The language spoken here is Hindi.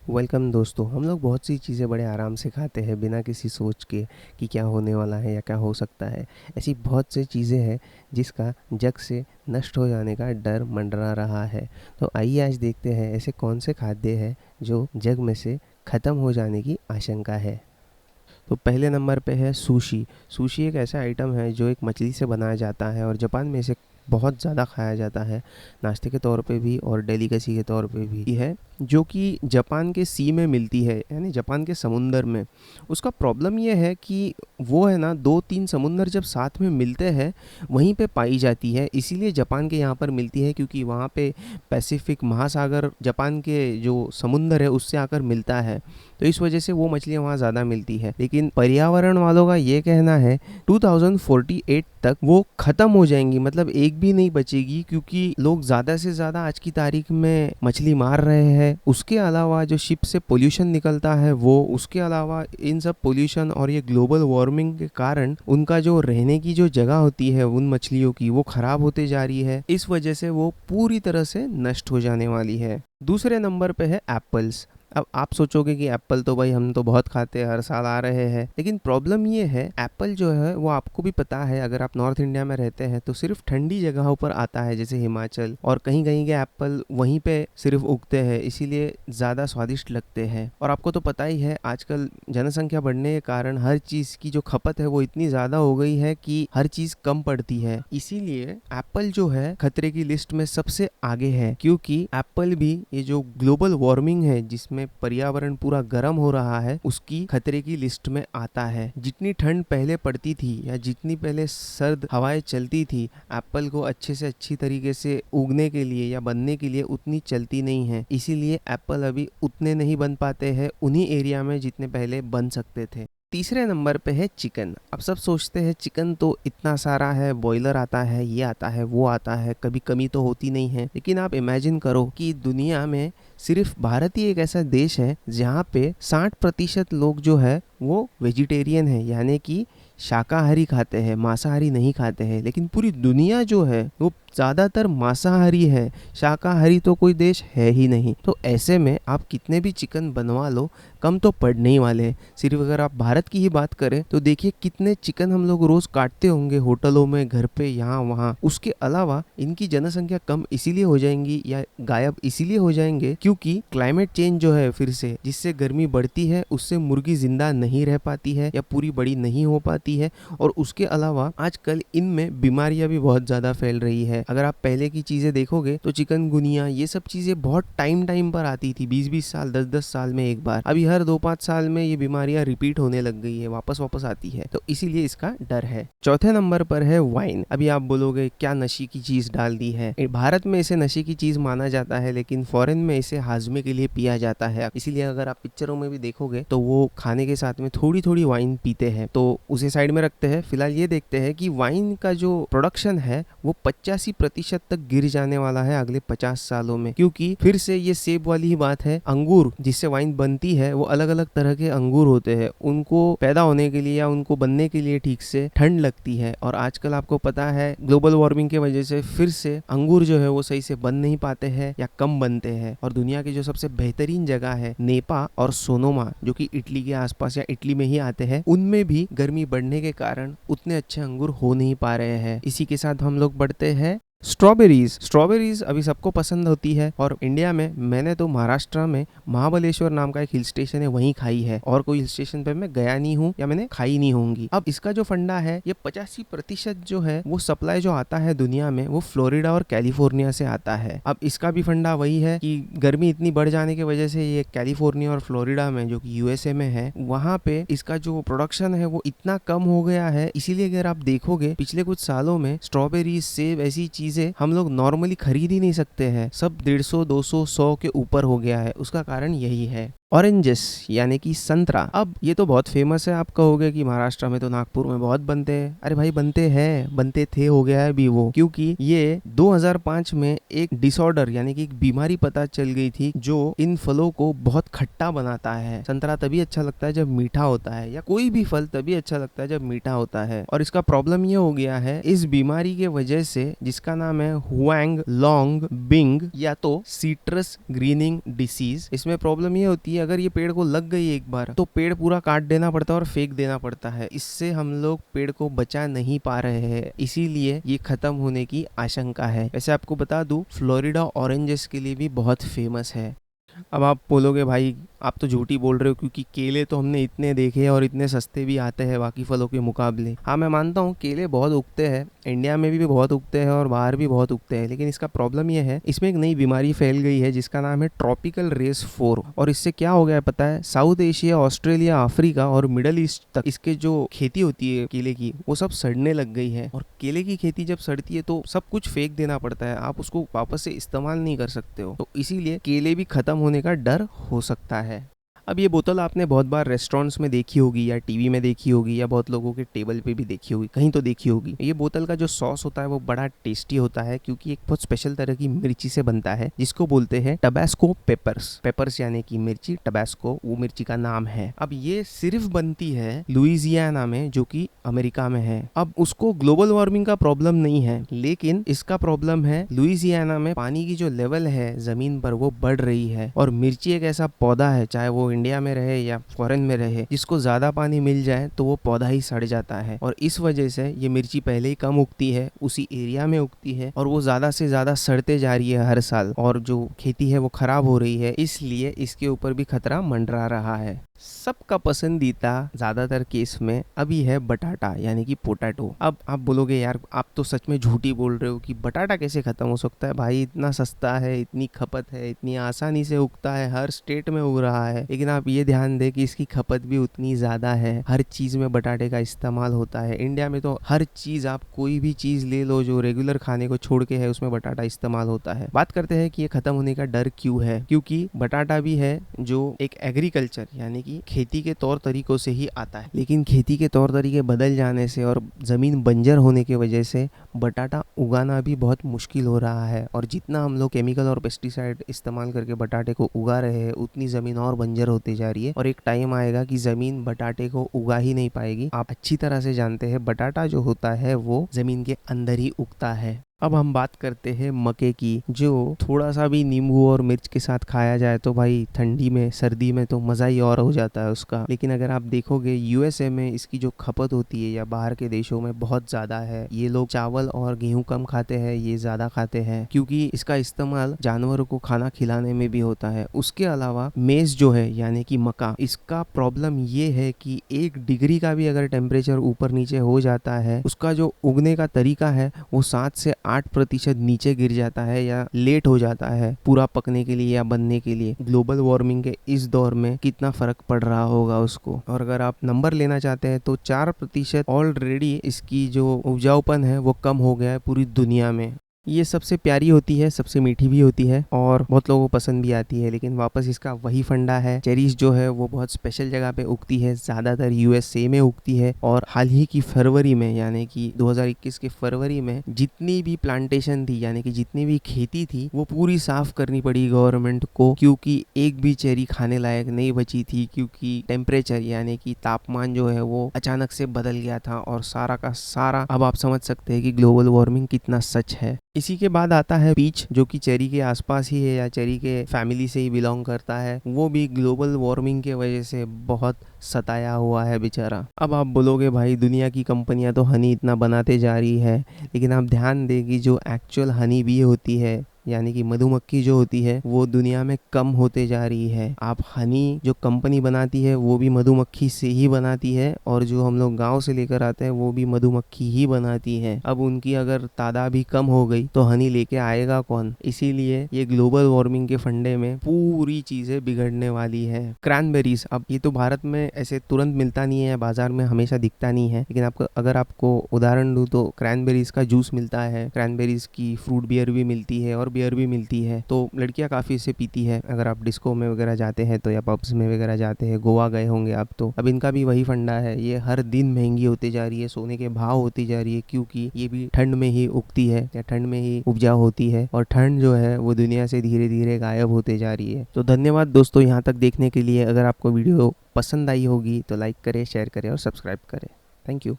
वेलकम दोस्तों। हम लोग बहुत सी चीज़ें बड़े आराम से खाते हैं बिना किसी सोच के कि क्या होने वाला है या क्या हो सकता है। ऐसी बहुत सी चीज़ें हैं जिसका जग से नष्ट हो जाने का डर मंडरा रहा है। तो आइए आज देखते हैं ऐसे कौन से खाद्य हैं जो जग में से ख़त्म हो जाने की आशंका है। तो पहले नंबर पे है सुशी। सुशी एक ऐसा आइटम है जो एक मछली से बनाया जाता है और जापान में इसे बहुत ज़्यादा खाया जाता है, नाश्ते के तौर पे भी और डेलीकेसी के तौर पे भी है, जो कि जापान के सी में मिलती है, यानी जापान के समुंदर में। उसका प्रॉब्लम ये है कि वो है ना, दो तीन समुंदर जब साथ में मिलते हैं वहीं पे पाई जाती है, इसीलिए जापान के यहाँ पर मिलती है, क्योंकि वहाँ पे पैसिफिक महासागर जापान के जो समुंदर है उससे आकर मिलता है। तो इस वजह से वो मछलियाँ वहाँ ज़्यादा मिलती है। लेकिन पर्यावरण वालों का ये कहना है 2048 तक वो ख़त्म हो जाएंगी, मतलब एक भी नहीं बचेगी, क्योंकि लोग ज़्यादा से ज़्यादा आज की तारीख में मछली मार रहे हैं। उसके अलावा जो शिप से पोल्यूशन निकलता है वो, उसके अलावा इन सब पोल्यूशन और ये ग्लोबल वार्मिंग के कारण उनका जो रहने की जो जगह होती है उन मछलियों की, वो ख़राब होते जा रही है। इस वजह से वो पूरी तरह से नष्ट हो जाने वाली है। दूसरे नंबर पे है एप्पल्स। अब आप सोचोगे कि एप्पल तो भाई हम तो बहुत खाते हैं, हर साल आ रहे हैं, लेकिन प्रॉब्लम ये है एप्पल जो है वो आपको भी पता है, अगर आप नॉर्थ इंडिया में रहते हैं तो सिर्फ ठंडी जगहों पर आता है, जैसे हिमाचल, और कहीं कहीं के एप्पल वहीं पे सिर्फ उगते हैं, इसीलिए ज़्यादा स्वादिष्ट लगते हैं। और आपको तो पता ही है आजकल जनसंख्या बढ़ने के कारण हर चीज़ की जो खपत है वो इतनी ज़्यादा हो गई है कि हर चीज़ कम पड़ती है, इसीलिए एप्पल जो है खतरे की लिस्ट में सबसे आगे है। क्योंकि एप्पल भी ये जो ग्लोबल वार्मिंग है जिसमें पर्यावरण पूरा गर्म हो रहा है उसकी खतरे की लिस्ट में आता है। जितनी ठंड पहले पड़ती थी या जितनी पहले सर्द हवाएं चलती थी, एप्पल को अच्छे से अच्छी तरीके से उगने के लिए या बनने के लिए उतनी चलती नहीं है, इसीलिए एप्पल अभी उतने नहीं बन पाते हैं उन्हीं एरिया में जितने पहले बन सकते थे। तीसरे नंबर पे है चिकन। अब सब सोचते हैं चिकन तो इतना सारा है, बॉयलर आता है, ये आता है, वो आता है, कभी कमी तो होती नहीं है। लेकिन आप इमेजिन करो कि दुनिया में सिर्फ भारत ही एक ऐसा देश है जहाँ पे 60% लोग जो है वो वेजिटेरियन है, यानी कि शाकाहारी खाते हैं, मांसाहारी नहीं खाते हैं। लेकिन पूरी दुनिया जो है वो ज़्यादातर मांसाहारी है, शाकाहारी तो कोई देश है ही नहीं। तो ऐसे में आप कितने भी चिकन बनवा लो, कम तो पड़ नहीं वाले। सिर्फ अगर आप भारत की ही बात करें तो देखिए कितने चिकन हम लोग रोज़ काटते होंगे होटलों में, घर पे, यहाँ वहाँ। उसके अलावा इनकी जनसंख्या कम इसीलिए हो जाएंगी या गायब इसीलिए हो जाएंगे क्योंकि क्लाइमेट चेंज जो है फिर से, जिससे गर्मी बढ़ती है, उससे मुर्गी जिंदा नहीं रह पाती है या पूरी बड़ी नहीं हो पाती है। और उसके अलावा आजकल इनमें बीमारियां भी बहुत ज़्यादा फैल रही है। अगर आप पहले की चीज़ें देखोगे तो चिकनगुनिया ये सब चीज़ें बहुत टाइम पर आती थी, 20-20 साल, 10-10 साल में एक बार। अभी हर 2-5 साल में ये बीमारियां रिपीट होने लग गई है, वापस आती है, तो इसीलिए इसका डर है। चौथे नंबर पर है वाइन। अभी आप बोलोगे क्या नशे की चीज़ डाल दी है। भारत में इसे नशे की चीज़ माना जाता है, लेकिन फॉरेन में इसे हाजमे के लिए पिया जाता है, इसीलिए अगर आप पिक्चरों में भी देखोगे तो वो खाने के साथ में थोड़ी थोड़ी वाइन पीते हैं। तो उसे साइड में रखते हैं, फिलहाल ये देखते हैं कि वाइन का जो प्रोडक्शन है वो 85% तक गिर जाने वाला है अगले 50 सालों में। क्योंकि फिर से ये सेब वाली ही बात है, अंगूर जिससे वाइन बनती है वो अलग अलग तरह के अंगूर होते हैं, उनको पैदा होने के लिए या उनको बनने के लिए ठीक से ठंड लगती है। और आजकल आपको पता है ग्लोबल वार्मिंग की वजह से फिर से अंगूर जो है वो सही से बन नहीं पाते हैं या कम बनते हैं। और दुनिया की जो सबसे बेहतरीन जगह है नेपा और सोनोमा, जो कि इटली के आसपास या इटली में ही आते हैं, उनमें भी गर्मी बढ़ने के कारण उतने अच्छे अंगूर हो नहीं पा रहे हैं। इसी के साथ हम लोग बढ़ते हैं स्ट्रॉबेरीज अभी सबको पसंद होती है, और इंडिया में मैंने तो महाराष्ट्र में महाबलेश्वर नाम का एक हिल स्टेशन है वहीं खाई है, और कोई हिल स्टेशन पे मैं गया नहीं हूँ या मैंने खाई नहीं होंगी। अब इसका जो फंडा है, ये 85% जो है वो सप्लाई जो आता है दुनिया में वो फ्लोरिडा और कैलिफोर्निया से आता है। अब इसका भी फंडा वही है कि गर्मी इतनी बढ़ जाने की वजह से ये कैलिफोर्निया और फ्लोरिडा में, जो कि यूएसए में है, वहाँ पे इसका जो प्रोडक्शन है वो इतना कम हो गया है। इसीलिए अगर आप देखोगे पिछले कुछ सालों में स्ट्रॉबेरी, सेब, ऐसी चीजें हम लोग नॉर्मली खरीद ही नहीं सकते हैं, सब 150, 200, 100 के ऊपर हो गया है। उसका कारण यही है। ऑरेंजेस यानी कि संतरा। अब ये तो बहुत फेमस है, आप कहोगे कि महाराष्ट्र में तो नागपुर में बहुत बनते हैं। अरे भाई बनते हैं, बनते थे, हो गया है अभी वो, क्योंकि ये 2005 में एक डिसऑर्डर यानी कि एक बीमारी पता चल गई थी जो इन फलों को बहुत खट्टा बनाता है। संतरा तभी अच्छा लगता है जब मीठा होता है, या कोई भी फल तभी अच्छा लगता है जब मीठा होता है। और इसका प्रॉब्लम ये हो गया है इस बीमारी के वजह से, जिसका नाम है हुआंग लॉन्ग बिंग या तो सिट्रस ग्रीनिंग डिसीज। इसमें प्रॉब्लम ये होती है कि अगर ये पेड़ को लग गई एक बार तो पेड़ पूरा काट देना पड़ता है और फेंक देना पड़ता है। इससे हम लोग पेड़ को बचा नहीं पा रहे हैं, इसीलिए ये खत्म होने की आशंका है। वैसे आपको बता दूं, फ्लोरिडा ऑरेंजेस के लिए भी बहुत फेमस है। अब आप बोलोगे भाई आप तो झूठी बोल रहे हो, क्योंकि केले तो हमने इतने देखे हैं और इतने सस्ते भी आते हैं बाकी फलों के मुकाबले। हाँ, मैं मानता हूँ केले बहुत उगते हैं, इंडिया में भी बहुत उगते हैं और बाहर भी बहुत उगते हैं, लेकिन इसका प्रॉब्लम ये है, इसमें एक नई बीमारी फैल गई है जिसका नाम है ट्रॉपिकल रेस 4। और इससे क्या हो गया है पता है, साउथ एशिया, ऑस्ट्रेलिया, अफ्रीका और मिडल ईस्ट तक इसके जो खेती होती है केले की, वो सब सड़ने लग गई है। और केले की खेती जब सड़ती है तो सब कुछ फेंक देना पड़ता है, आप उसको वापस से इस्तेमाल नहीं कर सकते हो। तो इसीलिए केले भी खत्म होने का डर हो सकता है। अब ये बोतल आपने बहुत बार रेस्टोरेंट्स में देखी होगी या टीवी में देखी होगी या बहुत लोगों के टेबल पे भी देखी होगी, कहीं तो देखी होगी। ये बोतल का जो सॉस होता है वो बड़ा टेस्टी होता है, क्योंकि एक बहुत स्पेशल तरह की मिर्ची से बनता है जिसको बोलते हैं टबैस्को पेपर्स। पेपर्स यानी कि मिर्ची, टबैस्को वो मिर्ची का नाम है। अब ये सिर्फ बनती है लुइजियाना में, जो कि अमेरिका में है। अब उसको ग्लोबल वार्मिंग का प्रॉब्लम नहीं है, लेकिन इसका प्रॉब्लम है लुइजियाना में पानी की जो लेवल है जमीन पर वो बढ़ रही है। और मिर्ची एक ऐसा पौधा है, चाहे वो इंडिया में रहे या फॉरेन में रहे, जिसको ज्यादा पानी मिल जाए तो वो पौधा ही सड़ जाता है। और इस वजह से ये मिर्ची पहले ही कम उगती है, उसी एरिया में उगती है, और वो ज्यादा से ज्यादा सड़ते जा रही है हर साल, और जो खेती है वो खराब हो रही है। इसलिए इसके ऊपर भी खतरा मंडरा रहा है। सबका पसंदीदा ज्यादातर केस में अभी है बटाटा, यानी कि पोटैटो। अब आप बोलोगे यार आप तो सच में झूठी बोल रहे हो कि बटाटा कैसे खत्म हो सकता है, भाई इतना सस्ता है, इतनी खपत है, इतनी आसानी से उगता है, हर स्टेट में उग रहा है। लेकिन आप ये ध्यान दें कि इसकी खपत भी उतनी ज्यादा है, हर चीज में बटाटे का इस्तेमाल होता है। इंडिया में तो हर चीज, आप कोई भी चीज ले लो जो रेगुलर खाने को छोड़ के है, उसमें बटाटा इस्तेमाल होता है। बात करते हैं कि ये खत्म होने का डर क्यों है, क्योंकि बटाटा भी है जो एक एग्रीकल्चर यानी कि खेती के तौर तरीकों से ही आता है, लेकिन खेती के तौर तरीके बदल जाने से और जमीन बंजर होने की वजह से बटाटा उगाना भी बहुत मुश्किल हो रहा है। और जितना हम लोग केमिकल और पेस्टिसाइड इस्तेमाल करके बटाटे को उगा रहे हैं, उतनी जमीन और बंजर होती जा रही है, और एक टाइम आएगा कि जमीन बटाटे को उगा ही नहीं पाएगी। आप अच्छी तरह से जानते हैं बटाटा जो होता है वो जमीन के अंदर ही उगता है। अब हम बात करते हैं मक्के की, जो थोड़ा सा भी नींबू और मिर्च के साथ खाया जाए तो भाई ठंडी में, सर्दी में तो मज़ा ही और हो जाता है उसका। लेकिन अगर आप देखोगे यूएसए में इसकी जो खपत होती है या बाहर के देशों में बहुत ज़्यादा है। ये लोग चावल और गेहूं कम खाते हैं, ये ज़्यादा खाते हैं, क्योंकि इसका इस्तेमाल जानवरों को खाना खिलाने में भी होता है। उसके अलावा मेज जो है यानी कि मक्का, इसका प्रॉब्लम ये है कि 1 डिग्री का भी अगर टेम्परेचर ऊपर नीचे हो जाता है, उसका जो उगने का तरीका है वो 7 से 8% नीचे गिर जाता है या लेट हो जाता है पूरा पकने के लिए या बनने के लिए। ग्लोबल वार्मिंग के इस दौर में कितना फर्क पड़ रहा होगा उसको। और अगर आप नंबर लेना चाहते हैं तो 4% ऑलरेडी इसकी जो उपजाऊपन है वो कम हो गया है पूरी दुनिया में। ये सबसे प्यारी होती है, सबसे मीठी भी होती है और बहुत लोगों को पसंद भी आती है। लेकिन वापस इसका वही फंडा है, चेरीज जो है वो बहुत स्पेशल जगह पे उगती है, ज़्यादातर यूएसए में उगती है। और हाल ही की फरवरी में यानी कि 2021 के फरवरी में जितनी भी प्लांटेशन थी यानी कि जितनी भी खेती थी वो पूरी साफ करनी पड़ी गवर्नमेंट को, क्योंकि एक भी चेरी खाने लायक नहीं बची थी, क्योंकि टेम्परेचर यानी कि तापमान जो है वो अचानक से बदल गया था। और सारा का सारा अब आप समझ सकते हैं कि ग्लोबल वार्मिंग कितना सच है। इसी के बाद आता है पीच, जो कि चेरी के आसपास ही है या चेरी के फैमिली से ही बिलोंग करता है। वो भी ग्लोबल वार्मिंग के वजह से बहुत सताया हुआ है बेचारा। अब आप बोलोगे भाई दुनिया की कंपनियां तो हनी इतना बनाते जा रही है, लेकिन आप ध्यान दें कि जो एक्चुअल हनी बी होती है यानी कि मधुमक्खी जो होती है वो दुनिया में कम होते जा रही है। आप हनी जो कंपनी बनाती है वो भी मधुमक्खी से ही बनाती है, और जो हम लोग गांव से लेकर आते हैं वो भी मधुमक्खी ही बनाती है। अब उनकी अगर तादाद भी कम हो गई तो हनी लेके आएगा कौन। इसीलिए ये ग्लोबल वार्मिंग के फंडे में पूरी चीजें बिगड़ने वाली है। क्रैनबेरीज, अब ये तो भारत में ऐसे तुरंत मिलता नहीं है, बाजार में हमेशा दिखता नहीं है, लेकिन आपको अगर आपको उदाहरण दूं तो क्रैनबेरीज का जूस मिलता है, क्रैनबेरीज की फ्रूट बियर भी मिलती है और बियर भी मिलती है। तो लड़कियां काफी इसे पीती है। अगर आप डिस्को में वगैरह जाते हैं तो या पब्स में वगैरह जाते हैं, गोवा गए होंगे आप तो। अब इनका भी वही फंडा है, ये हर दिन महंगी होती जा रही है, सोने के भाव होती जा रही है, क्योंकि ये भी ठंड में ही उगती है या ठंड में ही उपजाऊ होती है। और ठंड जो है वो दुनिया से धीरे धीरे गायब होते जा रही है। तो धन्यवाद दोस्तों यहाँ तक देखने के लिए। अगर आपको वीडियो पसंद आई होगी तो लाइक करें, शेयर करें और सब्सक्राइब करें। Thank you.